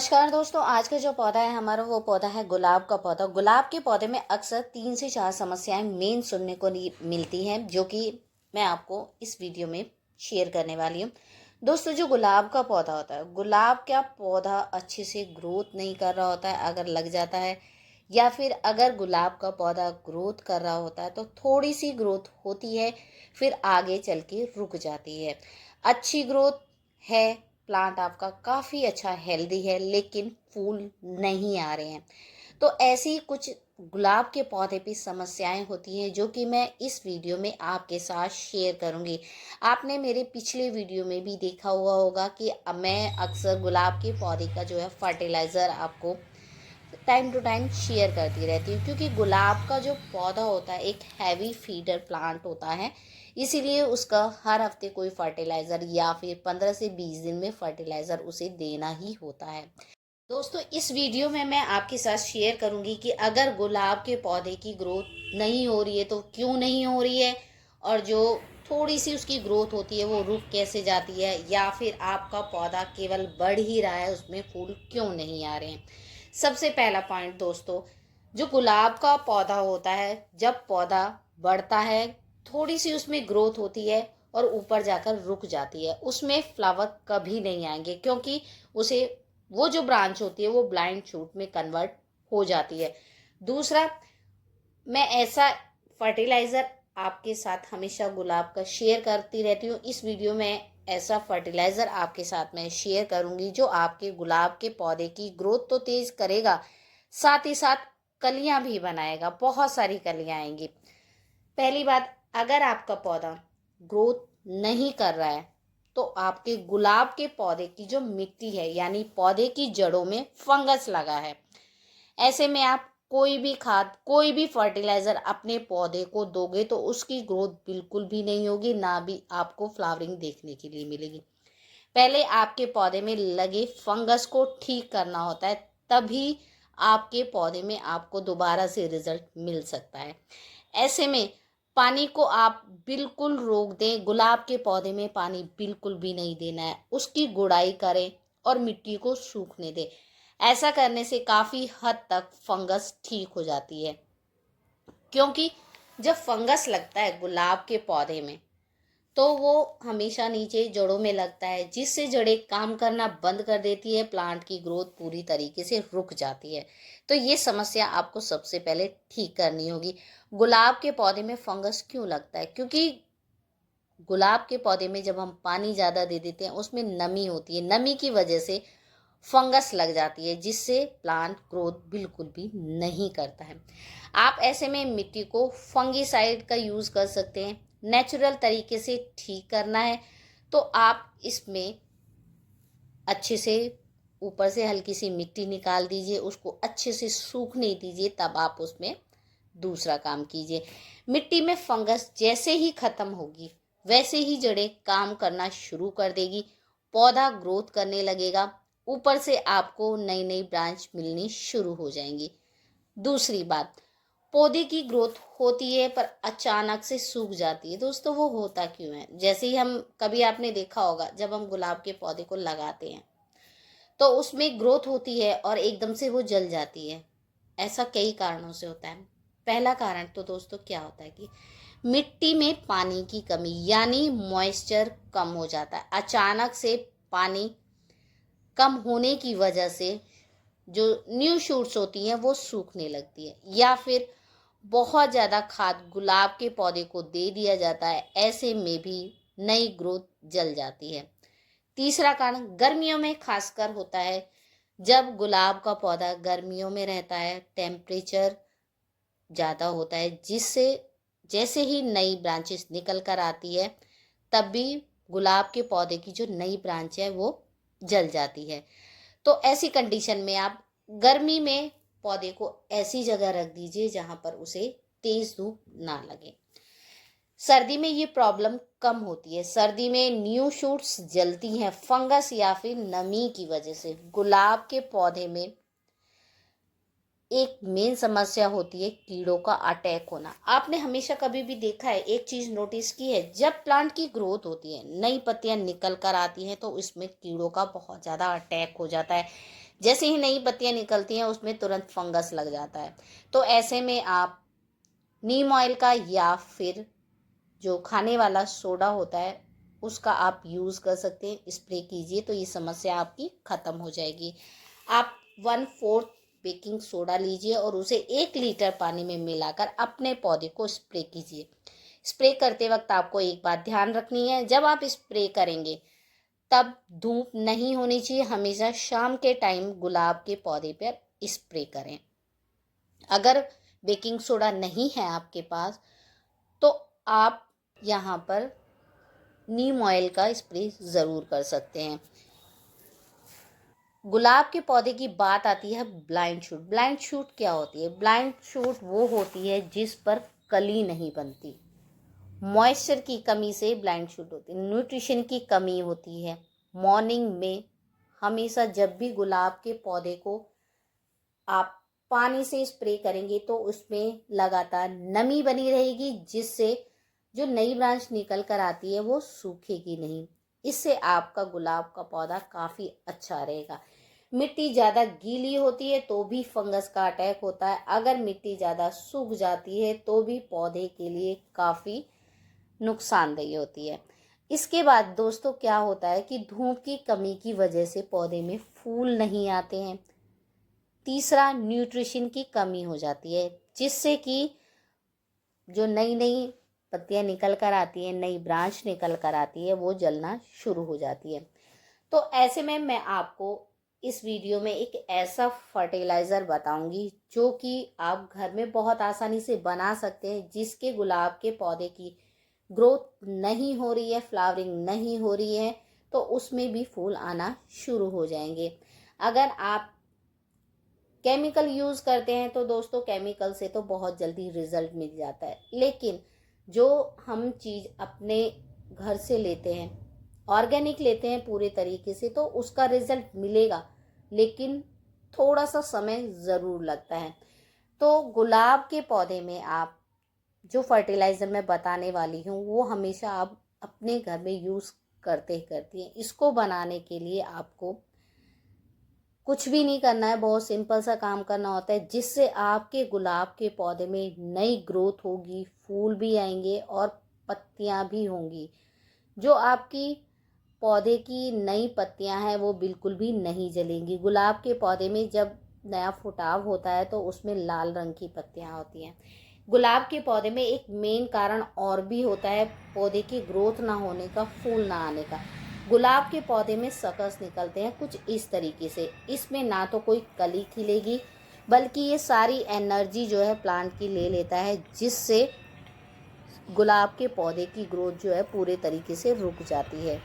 नमस्कार दोस्तों। आज का जो पौधा है हमारा वो पौधा है गुलाब का पौधा। गुलाब के पौधे में अक्सर 3 से 4 समस्याएं मेन सुनने को मिलती हैं, जो कि मैं आपको इस वीडियो में शेयर करने वाली हूँ। दोस्तों, जो गुलाब का पौधा होता है, गुलाब का पौधा अच्छे से ग्रोथ नहीं कर रहा होता है अगर लग जाता है, या फिर अगर गुलाब का पौधा ग्रोथ कर रहा होता है तो थोड़ी सी ग्रोथ होती है, फिर आगे चल के रुक जाती है। अच्छी ग्रोथ है, प्लांट आपका काफ़ी अच्छा हेल्दी है, लेकिन फूल नहीं आ रहे हैं। तो ऐसी कुछ गुलाब के पौधे पे समस्याएं होती हैं, जो कि मैं इस वीडियो में आपके साथ शेयर करूंगी। आपने मेरे पिछले वीडियो में भी देखा हुआ होगा कि मैं अक्सर गुलाब के पौधे का जो है फर्टिलाइज़र आपको टाइम टू टाइम शेयर करती रहती हूँ, क्योंकि गुलाब का जो पौधा होता है एक हैवी फीडर प्लांट होता है। इसीलिए उसका हर हफ्ते कोई फर्टिलाइज़र या फिर 15 से 20 दिन में फर्टिलाइज़र उसे देना ही होता है। दोस्तों, इस वीडियो में मैं आपके साथ शेयर करूंगी कि अगर गुलाब के पौधे की ग्रोथ नहीं हो रही है तो क्यों नहीं हो रही है, और जो थोड़ी सी उसकी ग्रोथ होती है वो रुक कैसे जाती है, या फिर आपका पौधा केवल बढ़ ही रहा है, उसमें फूल क्यों नहीं आ रहे हैं। सबसे पहला पॉइंट दोस्तों, जो गुलाब का पौधा होता है, जब पौधा बढ़ता है थोड़ी सी उसमें ग्रोथ होती है और ऊपर जाकर रुक जाती है, उसमें फ्लावर कभी नहीं आएंगे, क्योंकि उसे वो जो ब्रांच होती है वो ब्लाइंड शूट में कन्वर्ट हो जाती है। दूसरा, मैं ऐसा फर्टिलाइज़र आपके साथ हमेशा गुलाब का शेयर करती रहती हूँ। इस वीडियो में ऐसा फर्टिलाइज़र आपके साथ मैं शेयर करूँगी जो आपके गुलाब के पौधे की ग्रोथ तो तेज़ करेगा, साथ ही साथ कलियाँ भी बनाएगा, बहुत सारी कलियाँ आएंगी। पहली बात, अगर आपका पौधा ग्रोथ नहीं कर रहा है तो आपके गुलाब के पौधे की जो मिट्टी है, यानी पौधे की जड़ों में फंगस लगा है। ऐसे में आप कोई भी खाद, कोई भी फर्टिलाइज़र अपने पौधे को दोगे तो उसकी ग्रोथ बिल्कुल भी नहीं होगी, ना भी आपको फ्लावरिंग देखने के लिए मिलेगी। पहले आपके पौधे में लगे फंगस को ठीक करना होता है, तभी आपके पौधे में आपको दोबारा से रिजल्ट मिल सकता है। ऐसे में पानी को आप बिल्कुल रोक दें, गुलाब के पौधे में पानी बिल्कुल भी नहीं देना है, उसकी गुड़ाई करें और मिट्टी को सूखने दें। ऐसा करने से काफ़ी हद तक फंगस ठीक हो जाती है, क्योंकि जब फंगस लगता है गुलाब के पौधे में तो वो हमेशा नीचे जड़ों में लगता है, जिससे जड़ें काम करना बंद कर देती है, प्लांट की ग्रोथ पूरी तरीके से रुक जाती है। तो ये समस्या आपको सबसे पहले ठीक करनी होगी। गुलाब के पौधे में फंगस क्यों लगता है? क्योंकि गुलाब के पौधे में जब हम पानी ज़्यादा दे देते हैं उसमें नमी होती है, नमी की वजह से फंगस लग जाती है, जिससे प्लांट ग्रोथ बिल्कुल भी नहीं करता है। आप ऐसे में मिट्टी को फंगीसाइड का यूज़ कर सकते हैं। नेचुरल तरीके से ठीक करना है तो आप इसमें अच्छे से ऊपर से हल्की सी मिट्टी निकाल दीजिए, उसको अच्छे से सूखने दीजिए, तब आप उसमें दूसरा काम कीजिए। मिट्टी में फंगस जैसे ही ख़त्म होगी वैसे ही जड़ें काम करना शुरू कर देगी, पौधा ग्रोथ करने लगेगा, ऊपर से आपको नई नई ब्रांच मिलनी शुरू हो जाएंगी। दूसरी बात, पौधे की ग्रोथ होती है पर अचानक से सूख जाती है। दोस्तों, वो होता क्यों है? जैसे ही हम, कभी आपने देखा होगा जब हम गुलाब के पौधे को लगाते हैं तो उसमें ग्रोथ होती है और एकदम से वो जल जाती है। ऐसा कई कारणों से होता है। पहला कारण तो दोस्तों क्या होता है कि मिट्टी में पानी की कमी, यानी मॉइस्चर कम हो जाता है। अचानक से पानी कम होने की वजह से जो न्यू शूट्स होती हैं वो सूखने लगती है, या फिर बहुत ज़्यादा खाद गुलाब के पौधे को दे दिया जाता है, ऐसे में भी नई ग्रोथ जल जाती है। तीसरा कारण गर्मियों में खासकर होता है। जब गुलाब का पौधा गर्मियों में रहता है, टेम्परेचर ज़्यादा होता है, जिससे जैसे ही नई ब्रांचेस निकल कर आती है तब भी गुलाब के पौधे की जो नई ब्रांच है वो जल जाती है। तो ऐसी कंडीशन में आप गर्मी में पौधे को ऐसी जगह रख दीजिए जहाँ पर उसे तेज धूप ना लगे। सर्दी में ये प्रॉब्लम कम होती है। सर्दी में न्यू शूट्स जलती हैं फंगस या फिर नमी की वजह से। गुलाब के पौधे में एक मेन समस्या होती है कीड़ों का अटैक होना। आपने हमेशा कभी भी देखा है, एक चीज़ नोटिस की है, जब प्लांट की ग्रोथ होती है, नई पत्तियां निकल कर आती हैं तो इसमें कीड़ों का बहुत ज़्यादा अटैक हो जाता है, जैसे ही नई पत्तियां निकलती हैं उसमें तुरंत फंगस लग जाता है। तो ऐसे में आप नीम ऑयल का या फिर जो खाने वाला सोडा होता है उसका आप यूज़ कर सकते हैं, स्प्रे कीजिए तो ये समस्या आपकी ख़त्म हो जाएगी। आप 1/4 बेकिंग सोडा लीजिए और उसे 1 लीटर पानी में मिलाकर अपने पौधे को स्प्रे कीजिए। स्प्रे करते वक्त आपको एक बात ध्यान रखनी है, जब आप स्प्रे करेंगे तब धूप नहीं होनी चाहिए। हमेशा शाम के टाइम गुलाब के पौधे पर स्प्रे करें। अगर बेकिंग सोडा नहीं है आपके पास तो आप यहाँ पर नीम ऑयल का स्प्रे ज़रूर कर सकते हैं। गुलाब के पौधे की बात आती है ब्लाइंड शूट। ब्लाइंड शूट क्या होती है? ब्लाइंड शूट वो होती है जिस पर कली नहीं बनती। मॉइस्चर की कमी से ब्लाइंड शूट होती है, न्यूट्रिशन की कमी होती है। मॉर्निंग में हमेशा जब भी गुलाब के पौधे को आप पानी से स्प्रे करेंगे तो उसमें लगातार नमी बनी रहेगी, जिससे जो नई ब्रांच निकल कर आती है वो सूखेगी नहीं। इससे आपका गुलाब का पौधा काफ़ी अच्छा रहेगा। मिट्टी ज़्यादा गीली होती है तो भी फंगस का अटैक होता है। अगर मिट्टी ज़्यादा सूख जाती है तो भी पौधे के लिए काफ़ी नुकसानदेह होती है। इसके बाद दोस्तों क्या होता है कि धूप की कमी की वजह से पौधे में फूल नहीं आते हैं। तीसरा, न्यूट्रिशन की कमी हो जाती है, जिससे कि जो नई नई पत्तियां निकल कर आती हैं, नई ब्रांच निकल कर आती है, वो जलना शुरू हो जाती है। तो ऐसे में मैं आपको इस वीडियो में एक ऐसा फर्टिलाइज़र बताऊंगी जो कि आप घर में बहुत आसानी से बना सकते हैं, जिसके गुलाब के पौधे की ग्रोथ नहीं हो रही है, फ्लावरिंग नहीं हो रही है, तो उसमें भी फूल आना शुरू हो जाएंगे। अगर आप केमिकल यूज़ करते हैं तो दोस्तों केमिकल से तो बहुत जल्दी रिजल्ट मिल जाता है, लेकिन जो हम चीज़ अपने घर से लेते हैं, ऑर्गेनिक लेते हैं पूरे तरीके से, तो उसका रिजल्ट मिलेगा, लेकिन थोड़ा सा समय ज़रूर लगता है। तो गुलाब के पौधे में आप जो फर्टिलाइज़र मैं बताने वाली हूँ वो हमेशा आप अपने घर में यूज़ करती हैं। इसको बनाने के लिए आपको कुछ भी नहीं करना है, बहुत सिंपल सा काम करना होता है, जिससे आपके गुलाब के पौधे में नई ग्रोथ होगी, फूल भी आएंगे और पत्तियां भी होंगी। जो आपकी पौधे की नई पत्तियां हैं वो बिल्कुल भी नहीं जलेंगी। गुलाब के पौधे में जब नया फुटाव होता है तो उसमें लाल रंग की पत्तियां होती हैं। गुलाब के पौधे में एक मेन कारण और भी होता है पौधे की ग्रोथ ना होने का, फूल ना आने का। गुलाब के पौधे में सकस निकलते हैं कुछ इस तरीके से। इसमें ना तो कोई कली खिलेगी, बल्कि ये सारी एनर्जी जो है प्लांट की ले लेता है, जिससे गुलाब के पौधे की ग्रोथ जो है पूरे तरीके से रुक जाती है।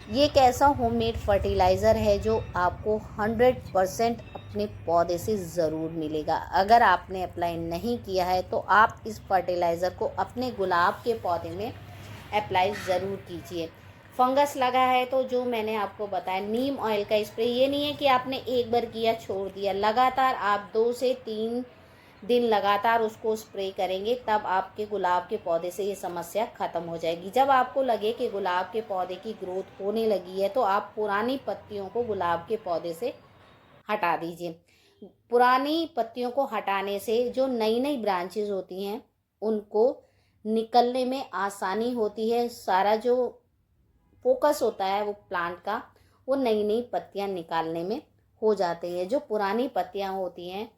ये एक ऐसा होममेड फर्टिलाइज़र है जो आपको 100% अपने पौधे से ज़रूर मिलेगा। अगर आपने अप्लाई नहीं किया है तो आप इस फर्टिलाइज़र को अपने गुलाब के पौधे में अप्लाई ज़रूर कीजिए। फंगस लगा है तो जो मैंने आपको बताया नीम ऑयल का स्प्रे, ये नहीं है कि आपने एक बार किया छोड़ दिया, लगातार आप 2 से 3 दिन लगातार उसको स्प्रे करेंगे, तब आपके गुलाब के पौधे से ये समस्या ख़त्म हो जाएगी। जब आपको लगे कि गुलाब के पौधे की ग्रोथ होने लगी है तो आप पुरानी पत्तियों को गुलाब के पौधे से हटा दीजिए। पुरानी पत्तियों को हटाने से जो नई नई ब्रांचेस होती हैं उनको निकलने में आसानी होती है। सारा जो फोकस होता है वो प्लांट का, वो नई नई पत्तियां निकालने में हो जाते हैं। जो पुरानी पत्तियां होती हैं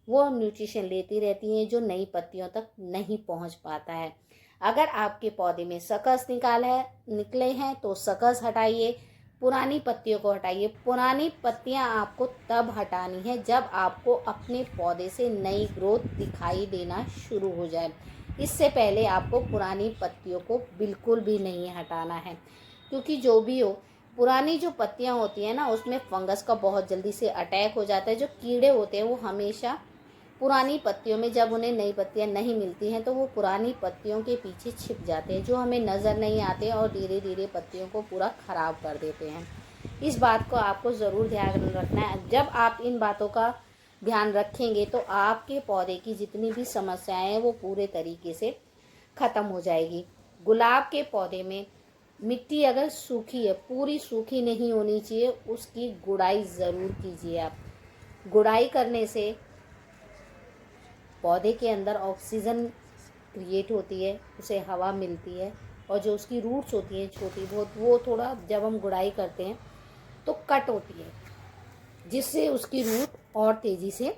वो न्यूट्रिशन लेती रहती हैं, जो नई पत्तियों तक नहीं पहुंच पाता है। अगर आपके पौधे में सकस निकले हैं तो सकस हटाइए, पुरानी पत्तियों को हटाइए। पुरानी पत्तियां आपको तब हटानी है जब आपको अपने पौधे से नई ग्रोथ दिखाई देना शुरू हो जाए। इससे पहले आपको पुरानी पत्तियों को बिल्कुल भी नहीं हटाना है, क्योंकि जो भी हो, पुरानी जो पत्तियां होती हैं ना उसमें फंगस का बहुत जल्दी से अटैक हो जाता है। जो कीड़े होते हैं वो हमेशा पुरानी पत्तियों में, जब उन्हें नई पत्तियां नहीं मिलती हैं तो वो पुरानी पत्तियों के पीछे छिप जाते हैं, जो हमें नज़र नहीं आते और धीरे धीरे पत्तियों को पूरा ख़राब कर देते हैं। इस बात को आपको ज़रूर ध्यान रखना है। जब आप इन बातों का ध्यान रखेंगे तो आपके पौधे की जितनी भी समस्याएं हैं वो पूरे तरीके से ख़त्म हो जाएगी। गुलाब के पौधे में मिट्टी अगर सूखी है, पूरी सूखी नहीं होनी चाहिए, उसकी गुड़ाई ज़रूर कीजिए आप। गुड़ाई करने से पौधे के अंदर ऑक्सीजन क्रिएट होती है, उसे हवा मिलती है, और जो उसकी रूट्स होती हैं छोटी बहुत, वो थोड़ा जब हम गुड़ाई करते हैं तो कट होती है, जिससे उसकी रूट और तेज़ी से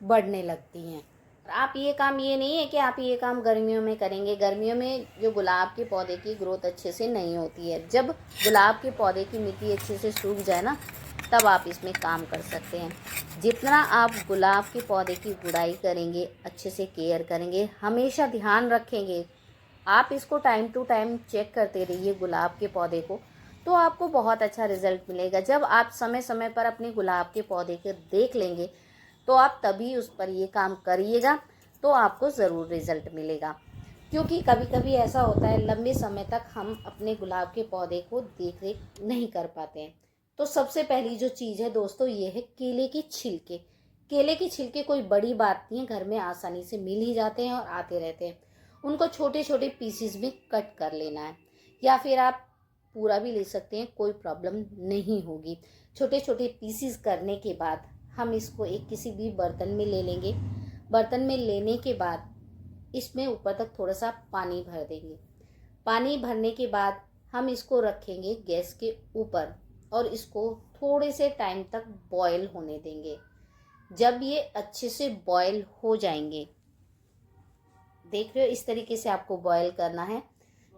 बढ़ने लगती हैं। आप ये काम, ये नहीं है कि आप ये काम गर्मियों में करेंगे। गर्मियों में जो गुलाब के पौधे की ग्रोथ अच्छे से नहीं होती है। जब गुलाब के पौधे की मिट्टी अच्छे से सूख जाए ना, तब आप इसमें काम कर सकते हैं। जितना आप गुलाब के पौधे की गुड़ाई करेंगे, अच्छे से केयर करेंगे, हमेशा ध्यान रखेंगे, आप इसको टाइम टू टाइम चेक करते रहिए गुलाब के पौधे को, तो आपको बहुत अच्छा रिजल्ट मिलेगा। जब आप समय समय पर अपने गुलाब के पौधे को देख लेंगे, तो आप तभी उस पर ये काम करिएगा, तो आपको ज़रूर रिज़ल्ट मिलेगा। क्योंकि कभी कभी ऐसा होता है, लंबे समय तक हम अपने गुलाब के पौधे को देख रेख नहीं कर पाते हैं। तो सबसे पहली जो चीज़ है दोस्तों, ये है केले के छिलके। केले के छिलके कोई बड़ी बात नहीं है, घर में आसानी से मिल ही जाते हैं और आते रहते हैं। उनको छोटे छोटे पीसीज में कट कर लेना है, या फिर आप पूरा भी ले सकते हैं, कोई प्रॉब्लम नहीं होगी। छोटे छोटे पीसीज करने के बाद हम इसको एक किसी भी बर्तन में ले लेंगे। बर्तन में लेने के बाद इसमें ऊपर तक थोड़ा सा पानी भर देंगे। पानी भरने के बाद हम इसको रखेंगे गैस के ऊपर और इसको थोड़े से टाइम तक बॉयल होने देंगे। जब ये अच्छे से बॉयल हो जाएंगे, देख रहे हो, इस तरीके से आपको बॉयल करना है।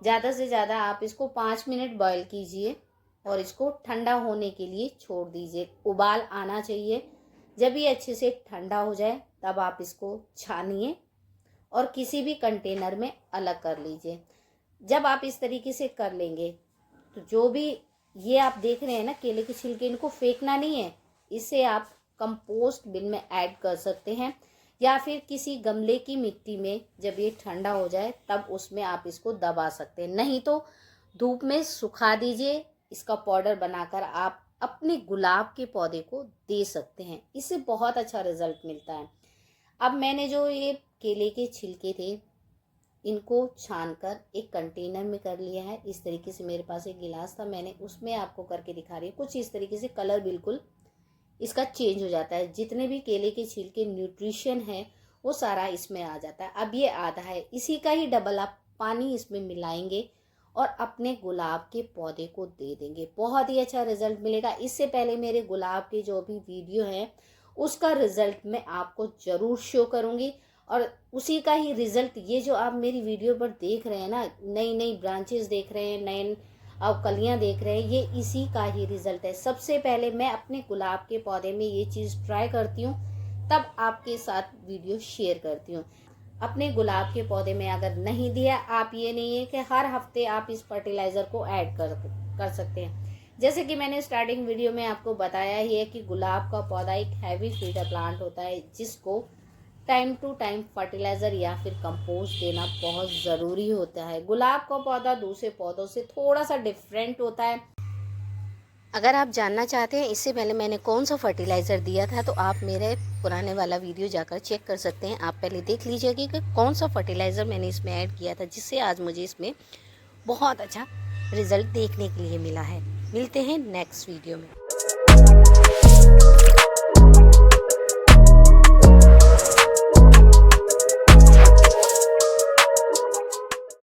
ज़्यादा से ज़्यादा आप इसको 5 मिनट बॉयल कीजिए और इसको ठंडा होने के लिए छोड़ दीजिए। उबाल आना चाहिए। जब ये अच्छे से ठंडा हो जाए, तब आप इसको छानिए और किसी भी कंटेनर में अलग कर लीजिए। जब आप इस तरीके से कर लेंगे, तो जो भी ये आप देख रहे हैं ना केले के छिलके, इनको फेंकना नहीं है। इसे आप कंपोस्ट बिन में ऐड कर सकते हैं, या फिर किसी गमले की मिट्टी में जब ये ठंडा हो जाए तब उसमें आप इसको दबा सकते हैं। नहीं तो धूप में सुखा दीजिए। इसका पाउडर बनाकर आप अपने गुलाब के पौधे को दे सकते हैं। इससे बहुत अच्छा रिजल्ट मिलता है। अब मैंने जो ये केले के छिलके थे, इनको छानकर एक कंटेनर में कर लिया है। इस तरीके से मेरे पास एक गिलास था, मैंने उसमें आपको करके दिखा रही हूँ। कुछ इस तरीके से कलर बिल्कुल इसका चेंज हो जाता है। जितने भी केले के छिलके न्यूट्रिशन है, वो सारा इसमें आ जाता है। अब ये आधा है, इसी का ही डबल आप पानी इसमें मिलाएंगे और अपने गुलाब के पौधे को दे देंगे। बहुत ही अच्छा रिजल्ट मिलेगा। इससे पहले मेरे गुलाब के जो भी वीडियो है, उसका रिजल्ट मैं आपको ज़रूर शो करूँगी, और उसी का ही रिजल्ट ये जो आप मेरी वीडियो पर देख रहे हैं ना, नई नई ब्रांचेस देख रहे हैं, नए आप कलियां देख रहे हैं, ये इसी का ही रिजल्ट है। सबसे पहले मैं अपने गुलाब के पौधे में ये चीज़ ट्राई करती हूँ, तब आपके साथ वीडियो शेयर करती हूँ। अपने गुलाब के पौधे में अगर नहीं दिया, आप ये नहीं है कि हर हफ्ते आप इस फर्टिलाइज़र को ऐड कर सकते हैं। जैसे कि मैंने स्टार्टिंग वीडियो में आपको बताया ही है कि गुलाब का पौधा एक हैवी फीडर प्लांट होता है, जिसको टाइम टू टाइम फर्टिलाइज़र या फिर कंपोस्ट देना बहुत ज़रूरी होता है। गुलाब का पौधा दूसरे पौधों से थोड़ा सा डिफरेंट होता है। अगर आप जानना चाहते हैं इससे पहले मैंने कौन सा फर्टिलाइज़र दिया था, तो आप मेरे पुराने वाला वीडियो जाकर चेक कर सकते हैं। आप पहले देख लीजिएगा कि कौन सा फर्टिलाइज़र मैंने इसमें ऐड किया था, जिससे आज मुझे इसमें बहुत अच्छा रिज़ल्ट देखने के लिए मिला है। मिलते हैं नेक्स्ट वीडियो में।